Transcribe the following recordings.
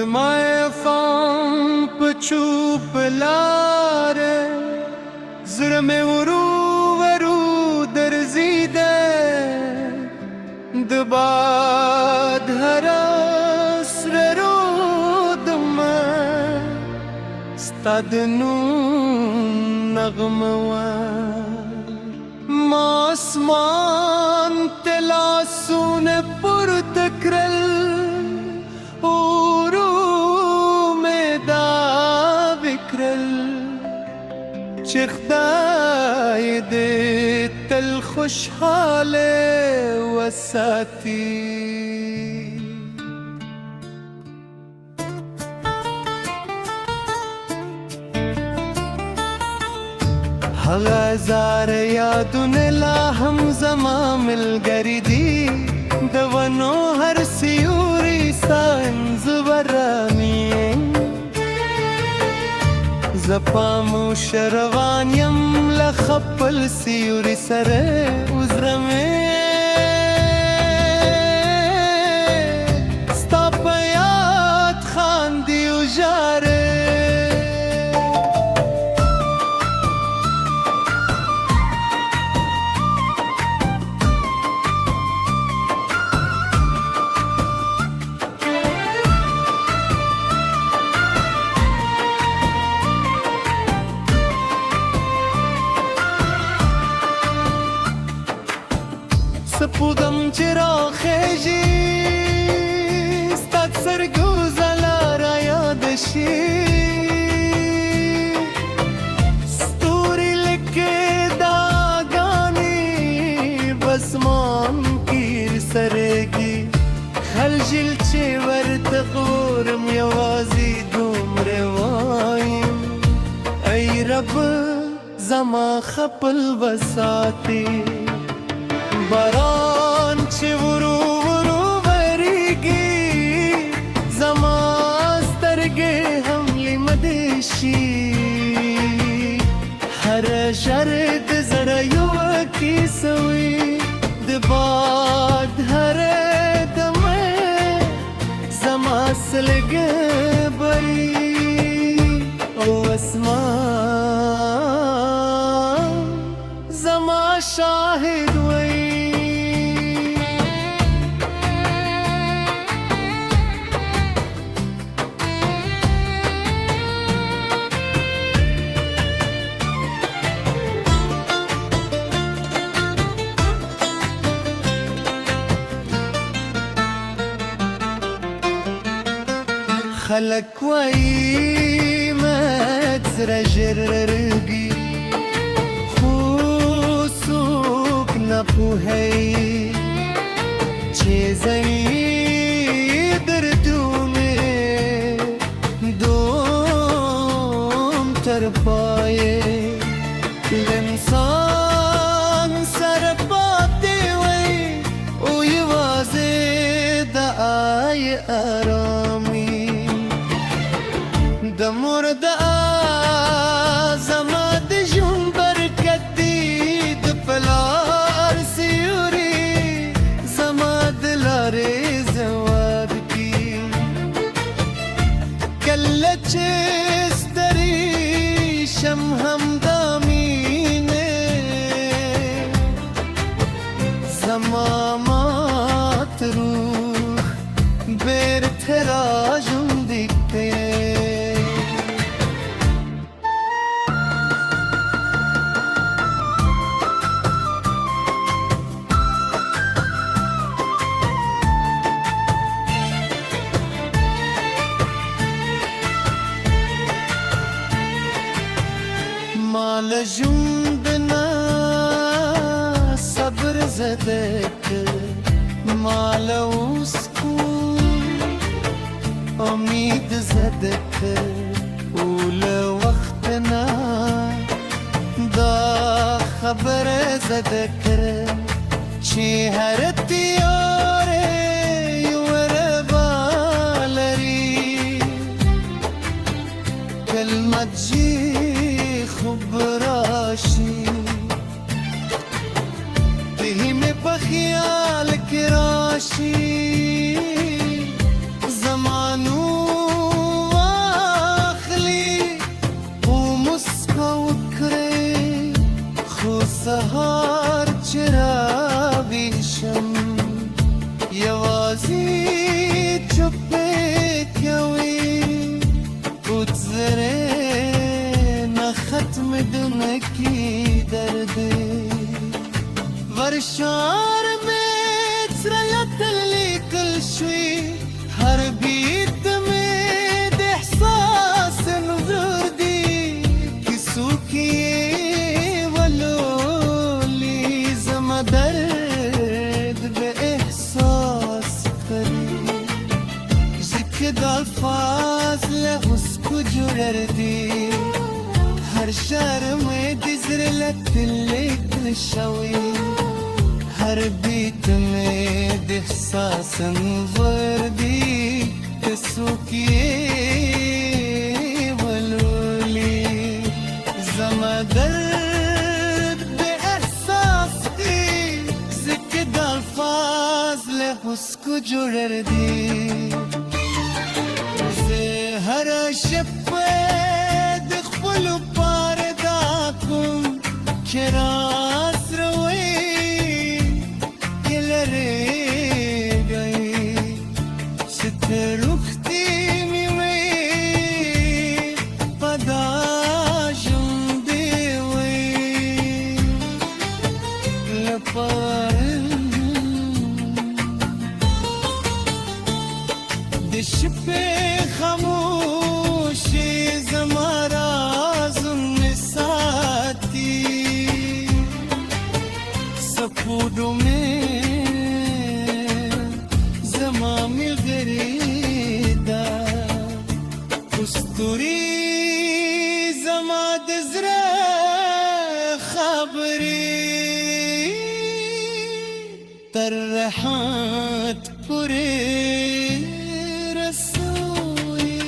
زما فام پچوپ لاره زړه مې ورو ورو درزیده د باد هره سره رودمه ستا د نوم نغمه وه ما اسمان ته لاسونه پورته کړل چې خدای دې تل خوشحاله وساتي هغه زار یادونه لا هم زما ملګري دي د ونو هر سیوري ستا انځوراني زپامو شروان یم لخپل سیوری سره وزرمه ستا په یاد خاندي و ژاړې سپودم چې راخیژي ستا سترګو ځلا را یاد شي ستوري لکه داګانې بسمان کې سرګي خلجل چې ورته غورم یوازې دومره وایم ای رب زما خپل وساتې باران چې ورو ورو ورېږي زما سترګې هم لیمدې شي هره شرې د زړه یوه کیسه وي د باد هره دمه زما سلګې بري او اسمان زما شاهد وي خلک وایي مات زړه ژر رغي خو څوک نه پوهیږي چې زړې دردونه دوم تر پایه د انسان سره پاتې وي او یوازې د آی آرامي د مور د زما د ژوند برکت دی د پلار سیوري زما د لارې ځواب کی کله چې ستړی شم همدا مینه زما مات روح بیرته راژوندی کوي مال ژوندنا صبر زدک مال اوس کو امید زدک اول وختنا دا خبر زدک چې هر تیاره یور بالری کلمت جی خوب راشي دهی میں بخیال کی راشی زمانو سهار چرا ویشم یوازی چوپه کوي بود زره نه ختم دنکی درد ورشار میں تریت لیکل شوی هر بیت میں د احساس نظر دی کسو کی ولولی زما درد به احساس کری ذکر الفاظ لحسکو جرر دی هر شهر میں دزر لتلیکل شوی هر بیت میں د احساس وردی کسو کی ولولی زما درد بے احساس دی ذکر الفاظ لحسکو جرر دی زهر شب دخبلو پاردا کن کراس روی رختی میوی پداشم دیوی لپارم دشپ خاموشی زمارازم نساتی سپودو میں زمامی غریدا کستوری زما دزر خبری تر رحمت پوری رسوی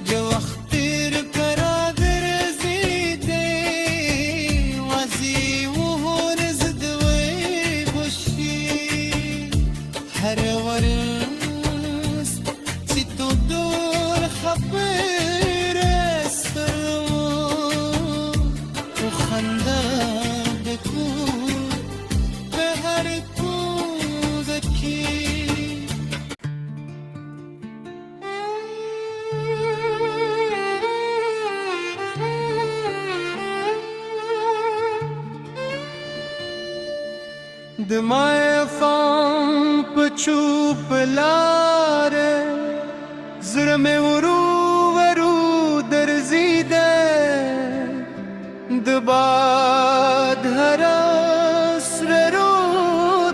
جو وقتی رکرا درزیده وزی و رزدوی بشی هر ورس سی تو دور خبر سرمو و خنده بکن به هر کوزکی دمای فام پچو پلاره زرم ورو درزیده دباد هراس رو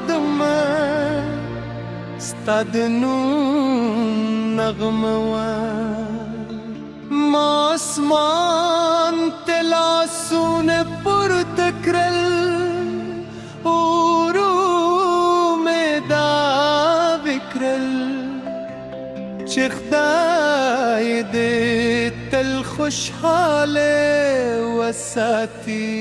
دمه ستادنون نغموار ماسمان تلاسون پر تکرل چه خدای دې تل خوشحاله وساتي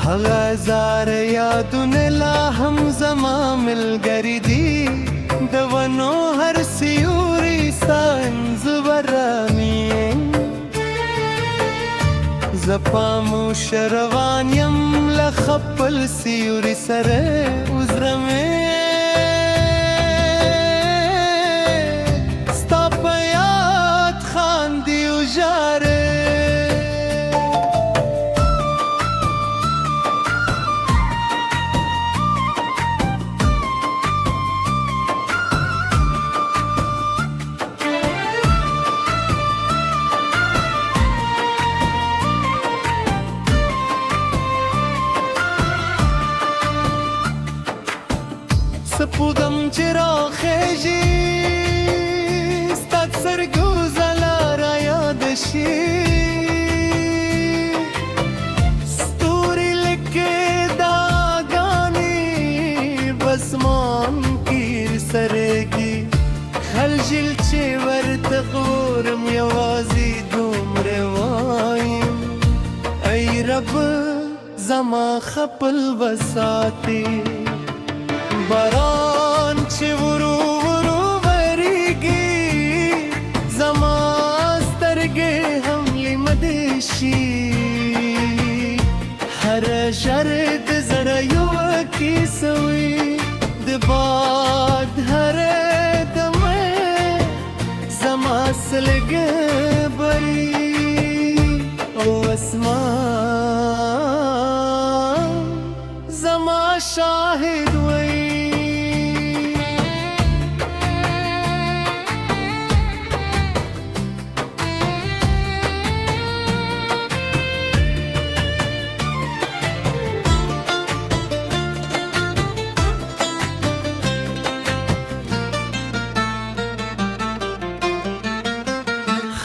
هغه زار یادونه لا هم زما ملګری دي د ونو هر سیوري سان زبرامي زپامو شروان یم لخپل سیوری سره وزرمه ستا په یاد خاندي و ژاړې سپودم چرا خیجی ستاد سرگوزلا را یادشی ستوری لکه داگانی بسمان کیر سرگی خلجل چه ورت غورم یوازی دوم روایم ای رب زما خپل وساتي باران چې ورو ورو وريږي زما سترګې هم لیمدې شي هر شرط زړه یو کیسه وي د باد هر دمه زما سلګې بری او اسمان زما شاهد وي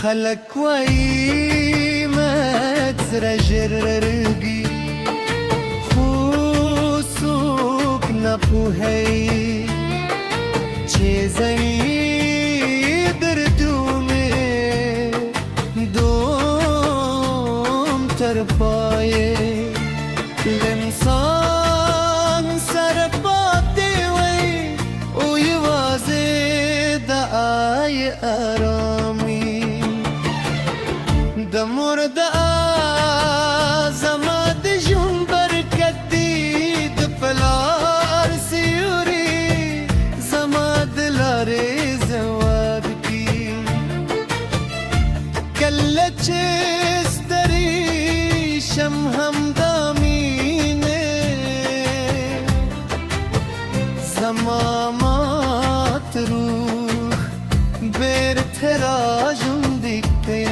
خلق وای مت زره ژررږي خو څوک نه پوهیږي چې زنی دردونه دوم تر پایه د انسان سره پاتې وای او یوازې د آی آرامي د مور د زما د ژوند برکت دی د پلار سیوري زما د لارې ځواب کی کله چې ستړی شم همدا مینه زما مات روح بیرته راژوندی کوي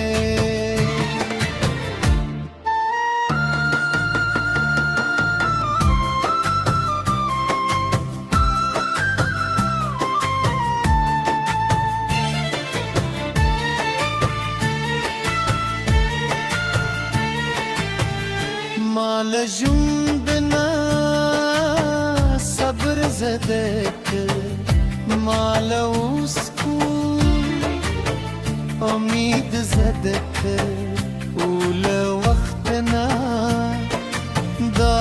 مال ژوندنا صبر زدک مال اوس کو امید زدک اول وختنا دا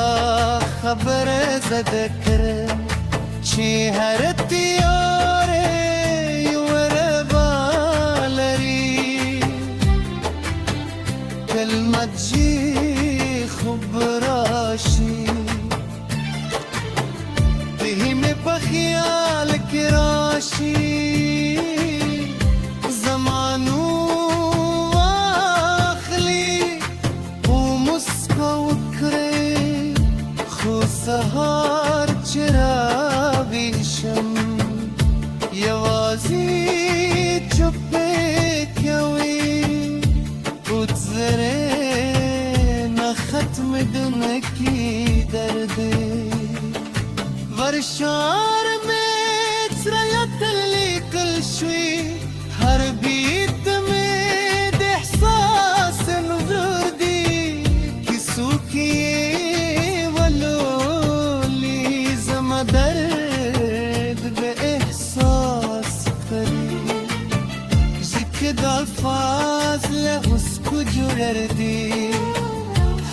خبر زدک چې هر تیاره یور بالری کلمت جی خوب راشی تهی میں بخیال کی راشی زمانو آخلی او مسکو کرے خو سهار چرا بیشم یوازی چپے کیوی اتزره ختم دن کی درد ورشار میں سریت لیکل شوی ہر بیت میں د احساس نظر دی کسو کی ولولی زما درد بے احساس کری ذکر الفاظ لحس کو جرر دی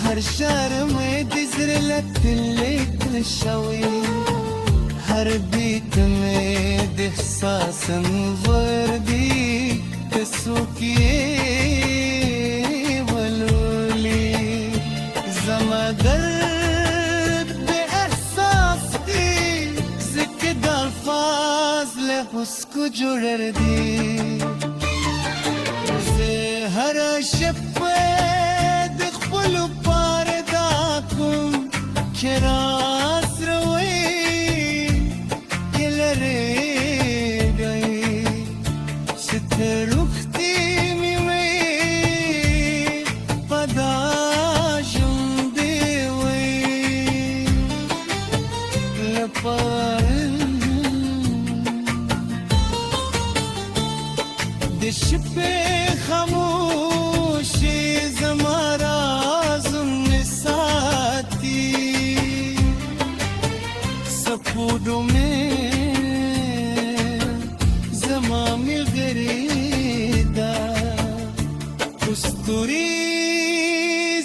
هر شرم دزر لتلك الشوي هر بيت مد احساس وردي تسوكي ولولي زما درد باحساسي زكد الفاظ لحسكو جردي زهر شفه دخلو بارداكم كراس روي كلري جاي سترختي ميوي بدا جندي وي لپار دشپه خاموشي زمارا سپودو میں زمامی غریدا کستوری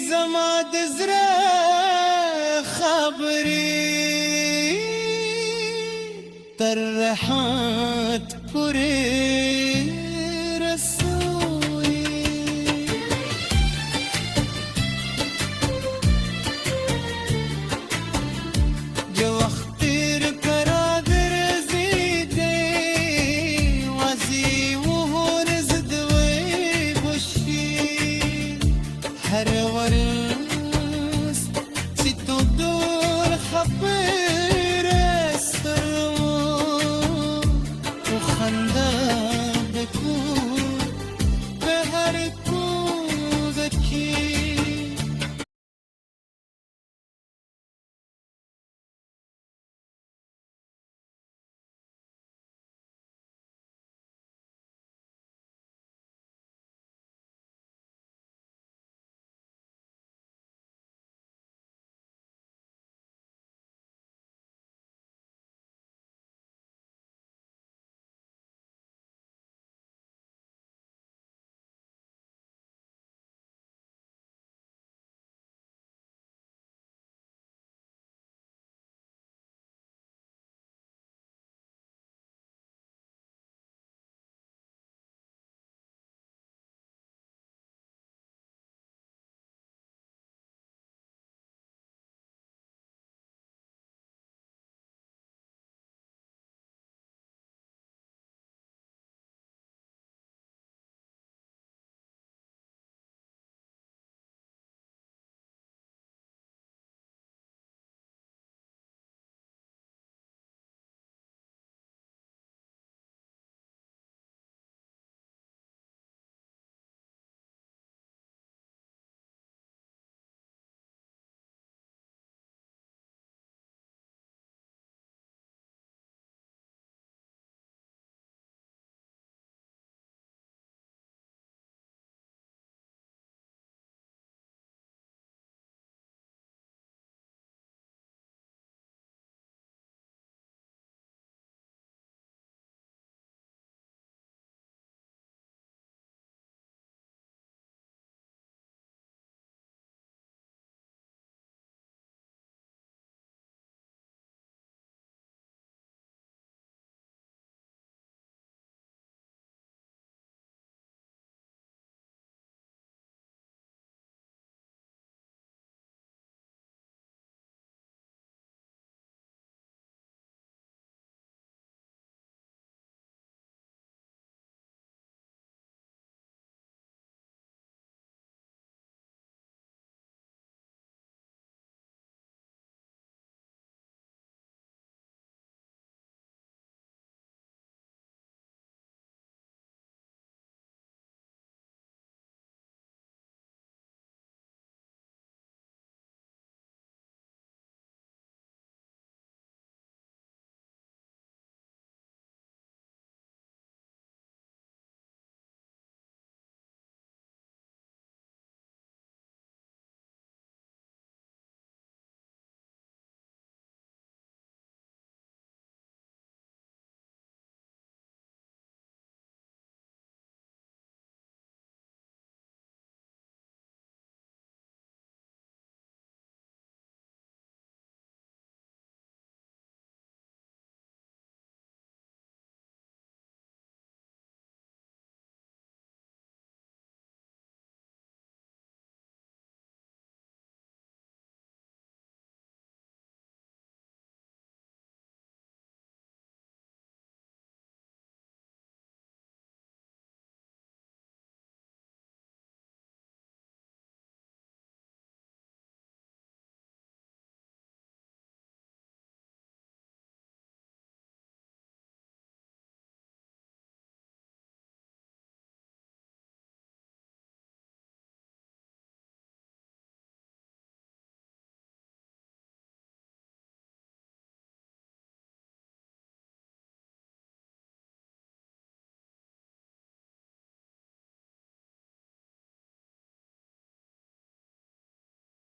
زما دزرا صبري تر ريحان